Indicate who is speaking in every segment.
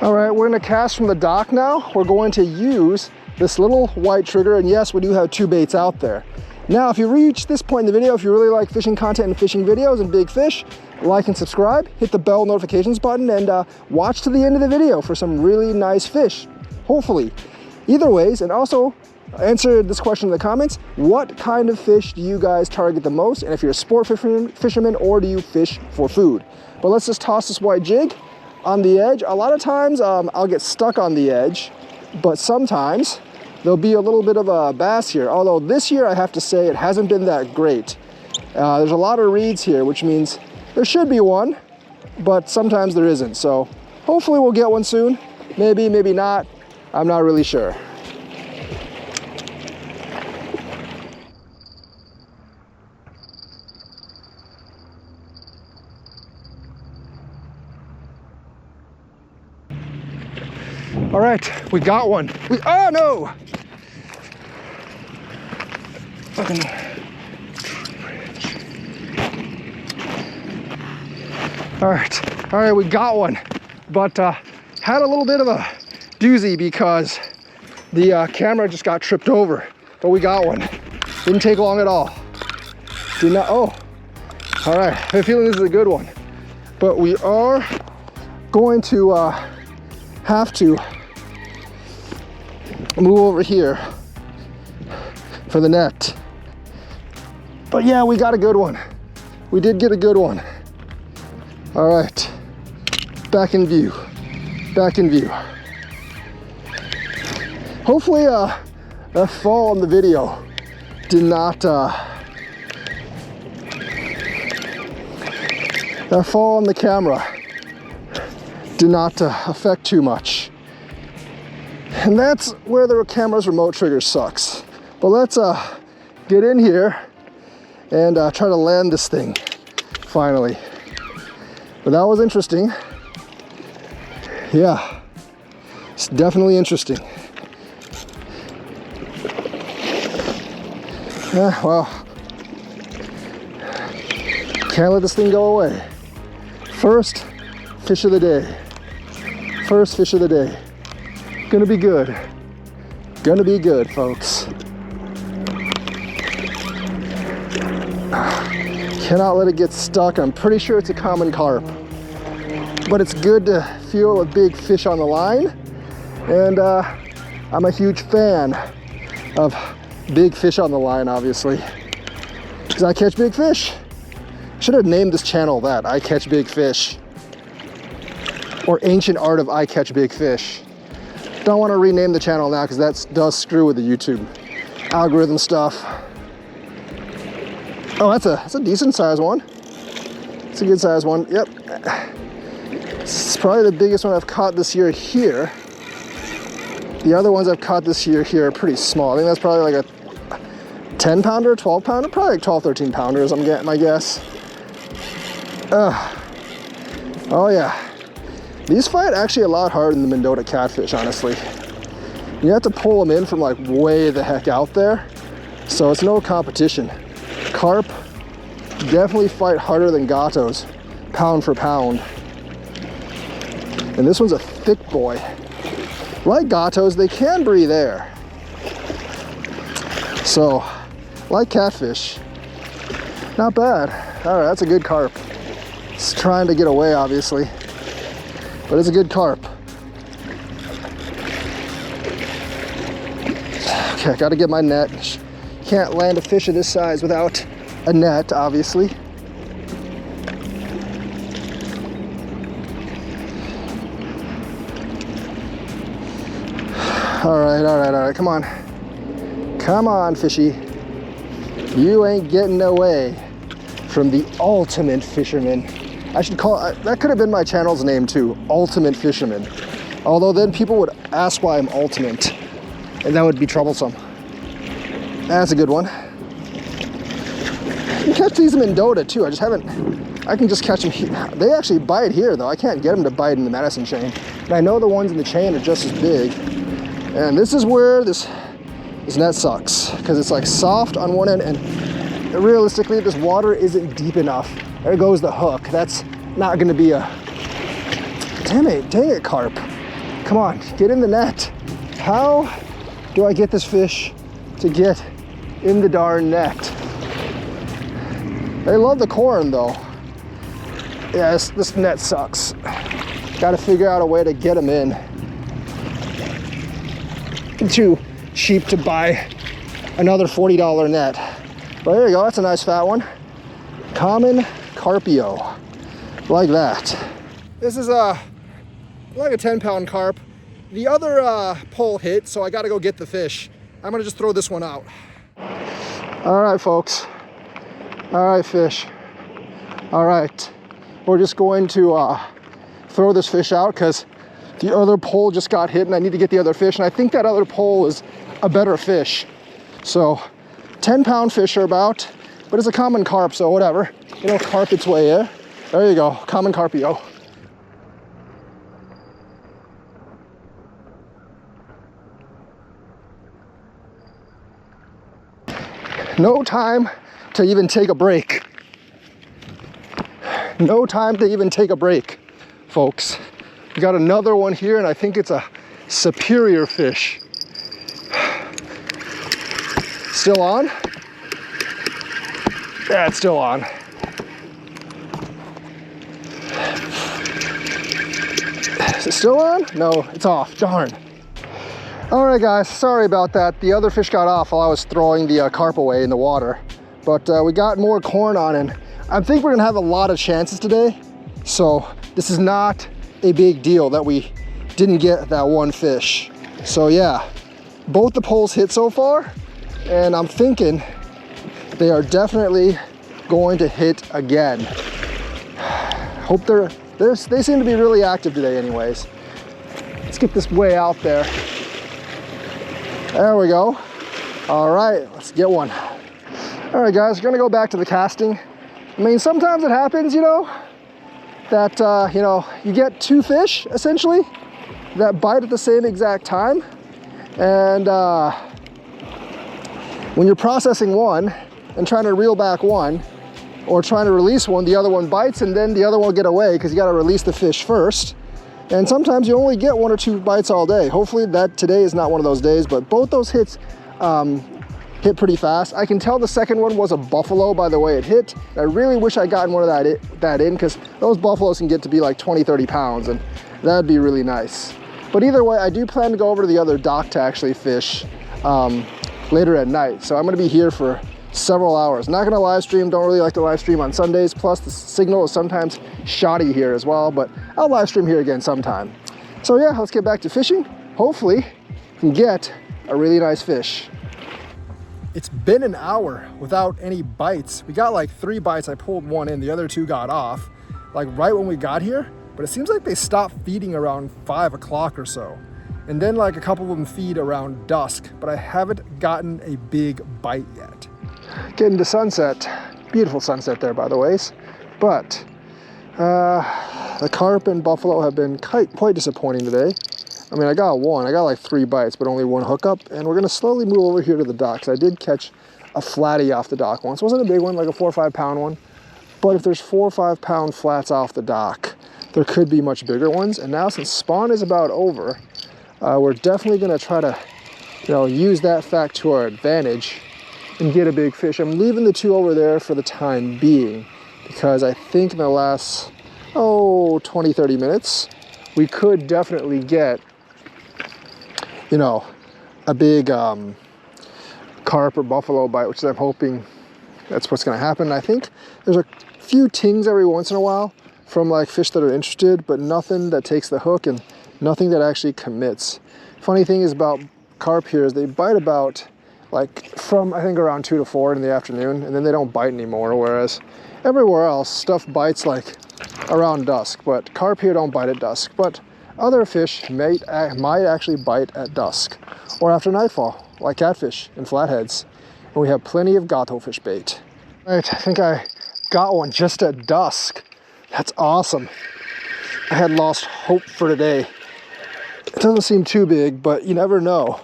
Speaker 1: All right, we're gonna cast from the dock now. We're going to use this little white trigger, and yes, we do have 2 baits out there. Now, if you reach this point in the video, if you really like fishing content and fishing videos and big fish, like and subscribe, hit the bell notifications button, and watch to the end of the video for some really nice fish, hopefully. Either ways, and also answer this question in the comments: what kind of fish do you guys target the most? And if you're a sport fisherman, or do you fish for food? But let's just toss this white jig on the edge. A lot of times I'll get stuck on the edge, but sometimes there'll be a little bit of a bass here. Although this year I have to say it hasn't been that great. There's a lot of reeds here, which means there should be one, but sometimes there isn't. So hopefully we'll get one soon. Maybe, maybe not. I'm not really sure. All right, we got one. Oh no! Fucking all right, we got one. But had a little bit of a doozy because the camera just got tripped over. But we got one. Didn't take long at all. Did not. Oh, all right. I have a feeling this is a good one. But we are going to have to move over here for the net. But yeah, we got a good one. We did get a good one. All right, back in view, back in view. Hopefully that fall on the video did not, that fall on the camera did not affect too much. And that's where the camera's remote trigger sucks. But let's get in here and try to land this thing finally. But that was interesting. Yeah, it's definitely interesting. Yeah, well, can't let this thing go away. First fish of the day. First fish of the day. Gonna be good. Gonna be good, folks. Cannot let it get stuck. I'm pretty sure it's a common carp. But it's good to feel a big fish on the line. And I'm a huge fan of big fish on the line, obviously. Because I catch big fish. Should have named this channel that, I Catch Big Fish. Or Ancient Art of I Catch Big Fish. Don't want to rename the channel now because that does screw with the YouTube algorithm stuff. Oh, that's a decent size one. It's a good size one. Yep. It's probably the biggest one I've caught this year here. The other ones I've caught this year here are pretty small. I think that's probably like a 10 pounder, 12 pounder, probably like 12, 13 pounders, I'm getting my guess. Oh yeah. These fight actually a lot harder than the Mendota catfish, honestly. You have to pull them in from like way the heck out there. So it's no competition. Carp definitely fight harder than gatos, pound for pound. And this one's a thick boy. Like gatos, they can breathe air. So, like catfish, not bad. All right, that's a good carp. It's trying to get away, obviously, but it's a good carp. Okay, I gotta get my net. Can't land a fish of this size without a net, obviously. All right, come on. Come on, fishy. You ain't getting away from the ultimate fisherman. I should call it, that could have been my channel's name too, Ultimate Fisherman. Although then people would ask why I'm ultimate, and that would be troublesome. That's a good one. You can catch these in Mendota too, I just haven't, I can just catch them here. They actually bite here though, I can't get them to bite in the Madison chain. And I know the ones in the chain are just as big. And this is where this net sucks, because it's like soft on one end, and realistically this water isn't deep enough. There goes the hook. That's not going to be a Damn it, dang it, carp. Come on, get in the net. How do I get this fish to get in the darn net? They love the corn though. Yeah, this net sucks. Got to figure out a way to get them in. Too cheap to buy another $40 net. But there you go, that's a nice fat one. Common carpio, like that. This is like a 10-pound carp. The other pole hit, so I gotta go get the fish. I'm gonna just throw this one out. All right, folks. All right, fish. All right, we're just going to throw this fish out because the other pole just got hit and I need to get the other fish. And I think that other pole is a better fish. So 10-pound fish are about, but it's a common carp, so whatever. It'll carp its way in. There you go, common carpio. No time to even take a break. No time to even take a break, folks. We got another one here, and I think it's a superior fish. Still on? Yeah, it's still on. Is it still on? No, it's off. Darn. All right, guys, sorry about that. The other fish got off while I was throwing the carp away in the water. But we got more corn on, and I think we're gonna have a lot of chances today. So this is not a big deal that we didn't get that one fish. So yeah, both the poles hit so far, and I'm thinking they are definitely going to hit again. Hope they seem to be really active today anyways. Let's get this way out there. There we go. All right, let's get one. All right, guys, we're gonna go back to the casting. I mean, sometimes it happens, you know, that, you know, you get two fish, essentially, that bite at the same exact time. And when you're processing one and trying to reel back one, or trying to release one, the other one bites, and then the other one will get away because you gotta release the fish first. And sometimes you only get one or two bites all day. Hopefully that today is not one of those days, but both those hits hit pretty fast. I can tell the second one was a buffalo by the way it hit. I really wish I'd gotten one of that in, because those buffaloes can get to be like 20, 30 pounds, and that'd be really nice. But either way, I do plan to go over to the other dock to actually fish later at night. So I'm gonna be here for several hours. Not gonna live stream, don't really like to live stream on Sundays, plus the signal is sometimes shoddy here as well, but I'll live stream here again sometime. So yeah, let's get back to fishing. Hopefully we can get a really nice fish. It's been an hour without any bites. We got like 3 bites. I pulled one in, the other 2 got off, like right when we got here, but it seems like they stopped feeding around 5 o'clock or so. And then like a couple of them feed around dusk, but I haven't gotten a big bite yet. Getting to sunset. Beautiful sunset there, by the ways. But the carp and buffalo have been quite disappointing today. I mean, I got like 3 bites, but only 1 hookup. And we're gonna slowly move over here to the docks. I did catch a flatty off the dock once. It wasn't a big one, like a 4 or 5 pound one. But if there's 4 or 5 pound flats off the dock, there could be much bigger ones. And now since spawn is about over, we're definitely gonna try to, you know, use that fact to our advantage and get a big fish. I'm leaving the 2 over there for the time being, because I think in the last, 20, 30 minutes, we could definitely get, you know, a big carp or buffalo bite, which I'm hoping that's what's gonna happen. I think there's a few tings every once in a while from like fish that are interested, but nothing that takes the hook and nothing that actually commits. Funny thing is about carp here is they bite about like from I think around 2 to 4 in the afternoon, and then they don't bite anymore, whereas everywhere else stuff bites like around dusk, but carp here don't bite at dusk. But other fish might actually bite at dusk or after nightfall, like catfish and flatheads. And we have plenty of gato fish bait. All right, I think I got one just at dusk. That's awesome. I had lost hope for today. It doesn't seem too big, but you never know.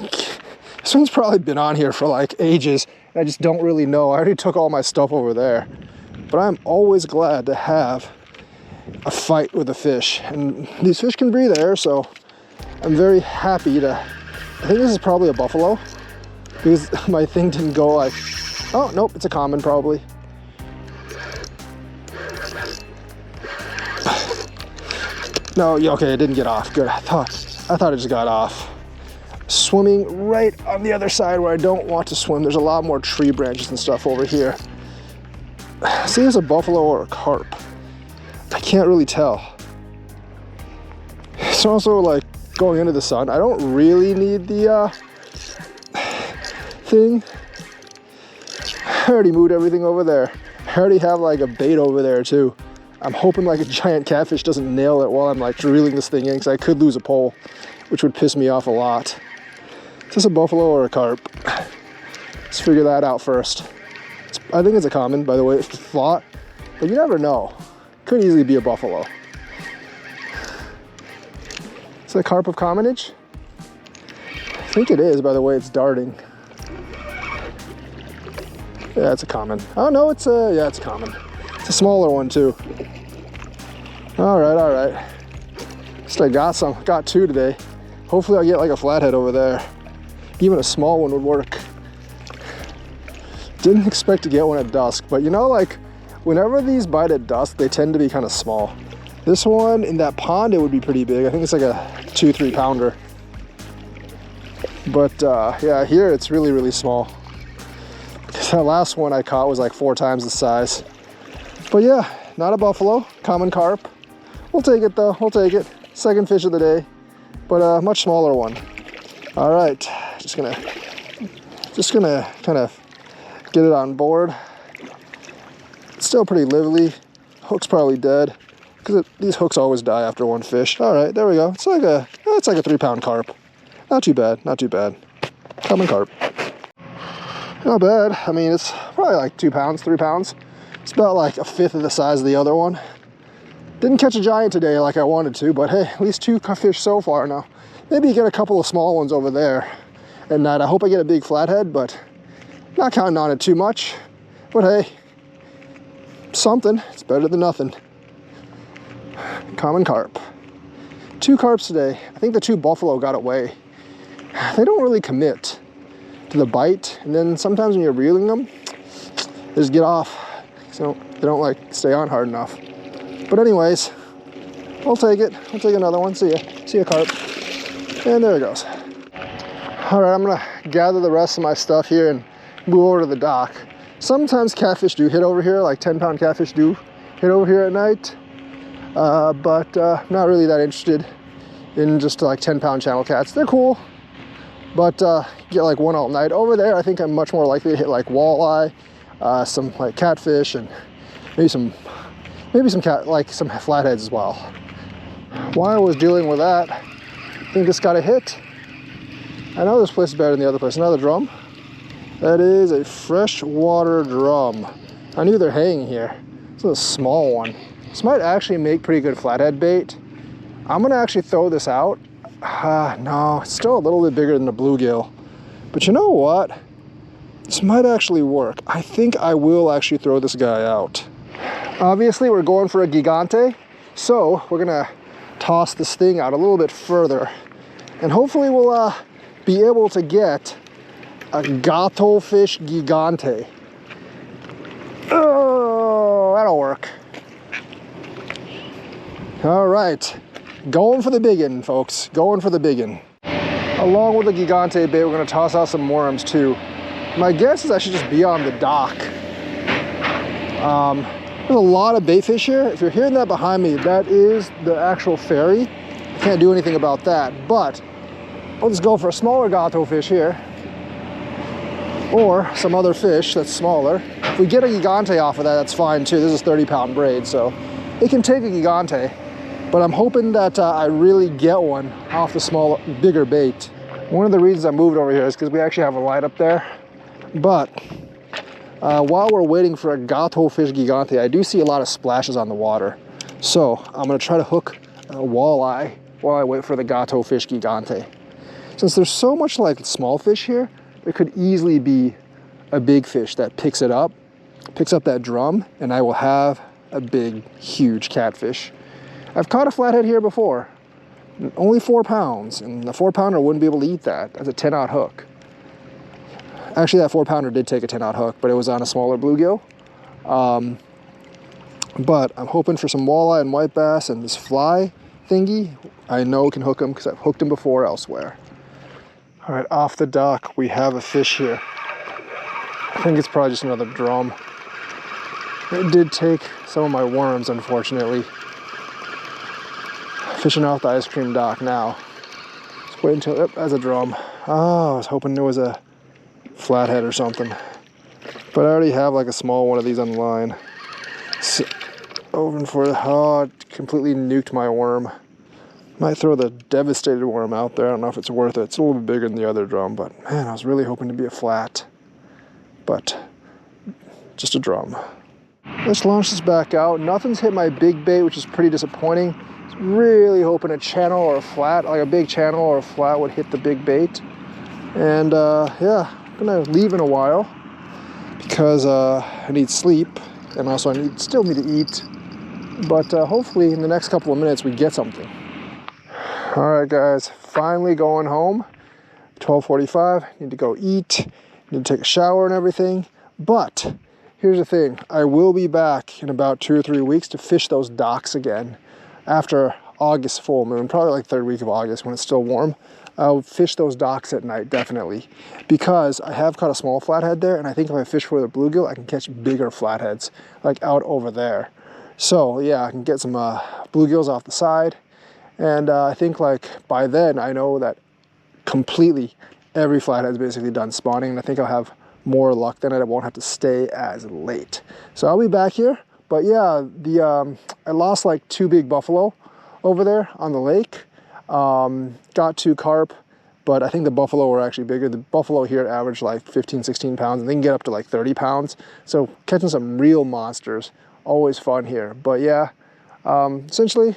Speaker 1: This one's probably been on here for like ages. I just don't really know. I already took all my stuff over there. But I'm always glad to have a fight with the fish. And these fish can breathe air, so I'm very happy to, I think this is probably a buffalo because my thing didn't go like, oh, nope, it's a common probably. No, okay, it didn't get off. Good. I thought it just got off. Swimming right on the other side where I don't want to swim. There's a lot more tree branches and stuff over here. See, it's a buffalo or a carp. I can't really tell. It's also like going into the sun. I don't really need the thing. I already moved everything over there. I already have like a bait over there too. I'm hoping like a giant catfish doesn't nail it while I'm like reeling this thing in, because I could lose a pole, which would piss me off a lot. Is this a buffalo or a carp? Let's figure that out first. I think it's a common, by the way, it's thought, but you never know. Could easily be a buffalo. Is it a carp of commonage? I think it is, by the way it's darting. Yeah, it's a common. Oh no, it's a, yeah, it's a common. It's a smaller one too. All right. At least I got two today. Hopefully I'll get like a flathead over there. Even a small one would work. Didn't expect to get one at dusk, but you know, like whenever these bite at dusk, they tend to be kind of small. This one in that pond, it would be pretty big. I think it's like a 2-3 pounder. But yeah, here it's really, really small. That last one I caught was like 4 times the size. But yeah, not a buffalo, common carp. We'll take it though, we'll take it. Second fish of the day, but a much smaller one. All right, just gonna kind of get it on board. It's still pretty lively. Hook's probably dead because these hooks always die after one fish. All right, there we go. It's like a 3-pound carp. Not too bad, not too bad. Common carp. Not bad. I mean, it's probably like 2 pounds, 3 pounds. It's about like a fifth of the size of the other one. Didn't catch a giant today like I wanted to, but hey, at least 2 fish so far now. Maybe get a couple of small ones over there at night. I hope I get a big flathead, but not counting on it too much. But hey, something. It's better than nothing. Common carp. 2 carps today. I think the 2 buffalo got away. They don't really commit to the bite, and then sometimes when you're reeling them, they just get off. So they don't like stay on hard enough. But anyways, I'll take it. I'll take another one. See ya carp. And there it goes. All right, I'm gonna gather the rest of my stuff here and move over to the dock. Sometimes catfish do hit over here, like 10-pound catfish do hit over here at night. But not really that interested in just like 10-pound channel cats. They're cool, but get like one all night. Over there, I think I'm much more likely to hit like walleye, some like catfish, and maybe some flatheads as well. While I was dealing with that, I think this got a hit. I know this place is better than the other place. Another drum. That is a freshwater drum. I knew they're hanging here. This is a small one. This might actually make pretty good flathead bait. I'm gonna actually throw this out. No, it's still a little bit bigger than the bluegill. But you know what? This might actually work. I think I will actually throw this guy out. Obviously, we're going for a gigante, so we're gonna toss this thing out a little bit further. And hopefully we'll be able to get a gato fish gigante. Oh, that'll work. All right, going for the biggin, folks, going for the biggin. Along with the gigante bait, we're gonna toss out some worms too. My guess is I should just be on the dock. There's a lot of bait fish here. If you're hearing that behind me, that is the actual ferry. I can't do anything about that, but I'll just go for a smaller gato fish here, or some other fish that's smaller. If we get a gigante off of that, that's fine too. This is 30-pound braid, so it can take a gigante, but I'm hoping that I really get one off the bigger bait. One of the reasons I moved over here is because we actually have a light up there, but while we're waiting for a gato fish gigante, I do see a lot of splashes on the water. So I'm gonna try to hook a walleye while I wait for the gato fish gigante. Since there's so much like small fish here, there could easily be a big fish that picks up that drum, and I will have a big, huge catfish. I've caught a flathead here before, only 4 pounds, and the 4-pounder wouldn't be able to eat that. That's a 10-aught hook. Actually, that 4-pounder did take a 10-aught hook, but it was on a smaller bluegill. But I'm hoping for some walleye and white bass, and this fly thingy, I know can hook them because I've hooked them before elsewhere. All right, off the dock, we have a fish here. I think it's probably just another drum. It did take some of my worms, unfortunately. Fishing off the ice cream dock now. Let's wait until, yep, that's a drum. Oh, I was hoping there was a flathead or something. But I already have like a small one of these on the line. So, over for, oh, it completely nuked my worm. Might throw the devastated worm out there. I don't know if it's worth it. It's a little bit bigger than the other drum, but man, I was really hoping to be a flat. But just a drum. Let's launch this back out. Nothing's hit my big bait, which is pretty disappointing. I was really hoping a channel or a flat, like a big channel or a flat would hit the big bait. And yeah, I'm gonna leave in a while because I need sleep and also I still need to eat. But hopefully in the next couple of minutes we get something. All right guys, finally going home. 12:45, need to go eat, need to take a shower and everything. But here's the thing, I will be back in about 2 or 3 weeks to fish those docks again after August full moon, probably like 3rd week of August when it's still warm. I'll fish those docks at night, definitely, because I have caught a small flathead there, and I think if I fish for the bluegill, I can catch bigger flatheads, like out over there. So yeah, I can get some bluegills off the side, and I think like by then I know that completely every flathead's basically done spawning, and I think I'll have more luck than it. I won't have to stay as late. So I'll be back here. But yeah, I lost like 2 big buffalo over there on the lake. Got 2 carp, but I think the buffalo were actually bigger. The buffalo here average like 15, 16 pounds, and they can get up to like 30 pounds. So catching some real monsters, always fun here. But yeah, essentially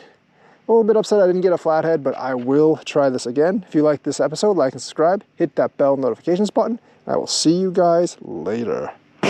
Speaker 1: a little bit upset I didn't get a flathead, but I will try this again. If you like this episode, like and subscribe, hit that bell notifications button. I will see you guys later.